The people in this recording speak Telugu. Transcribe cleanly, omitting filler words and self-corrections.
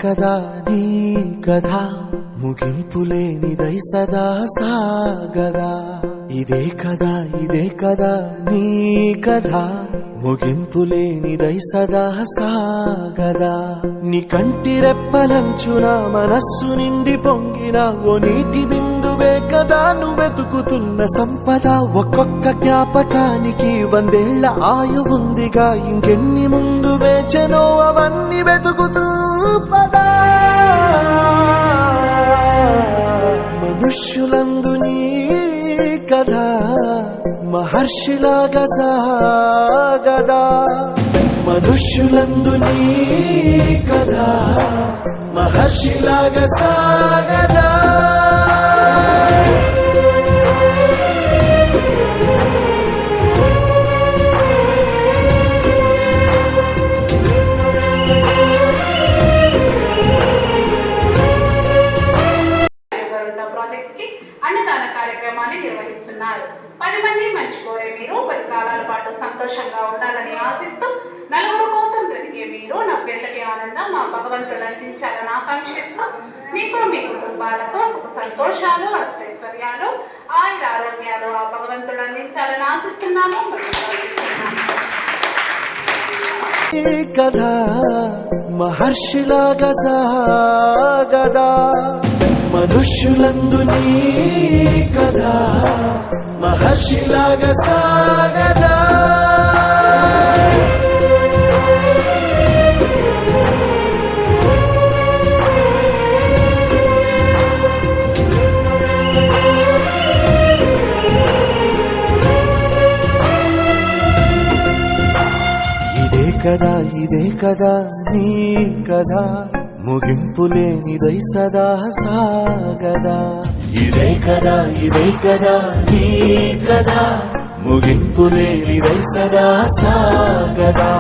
కదా నీ కథ ముగింపులేనిదై సదా సాగదా. ఇదే కదా నీ కథ ముగింపులేనిదై సదా సాగదా. నీ కంటి రెప్పలంచున మనస్సు నిండి పొంగిన ఓ నీటి బిందువే కదా నువ్వెతుకుతున్న సంపద. ఒక్కొక్క జ్ఞాపకానికి 100 ఏళ్ల ఆయువుందిగా, ఇంకెన్ని ముందు వేచెనో అవన్నీ వెతుకుతూ పదా. మనుష్యులందు నీ కథ మహర్షిలాగా సాగదా. మనుష్యులందు నీ కథ మహర్షిలాగా సాగదా. అన్నదాన కార్యక్రమాన్ని నిర్వహిస్తున్నారు. 10 మంది మంచి కోరే మీరు 10 కాలాల పాటు సంతోషంగా ఉండాలని ఆశిస్తూ, నలుగురు కోసం బ్రతికే మీరు నవ్వెంతటి ఆనందం మా భగవంతుడు అందించాలని ఆకాంక్షిస్తూ, మీకు మీ కుటుంబాలతో సుఖ సంతోషాలు, అష్టైశ్వర్యాలు, ఆయుర ఆరోగ్యాలు ఆ భగవంతుడు అందించాలని ఆశిస్తున్నాము. కదా మహర్షిలాగా సాగదా. మనుష్యులందు నీ కథ మహర్షిలాగా సాగదా. ఇదే కదా నీ కథ ముగింపులేనిదై సదా సాగదా. ఇదే కదా నీ కథ ముగింపులేనిదై సదా సాగదా.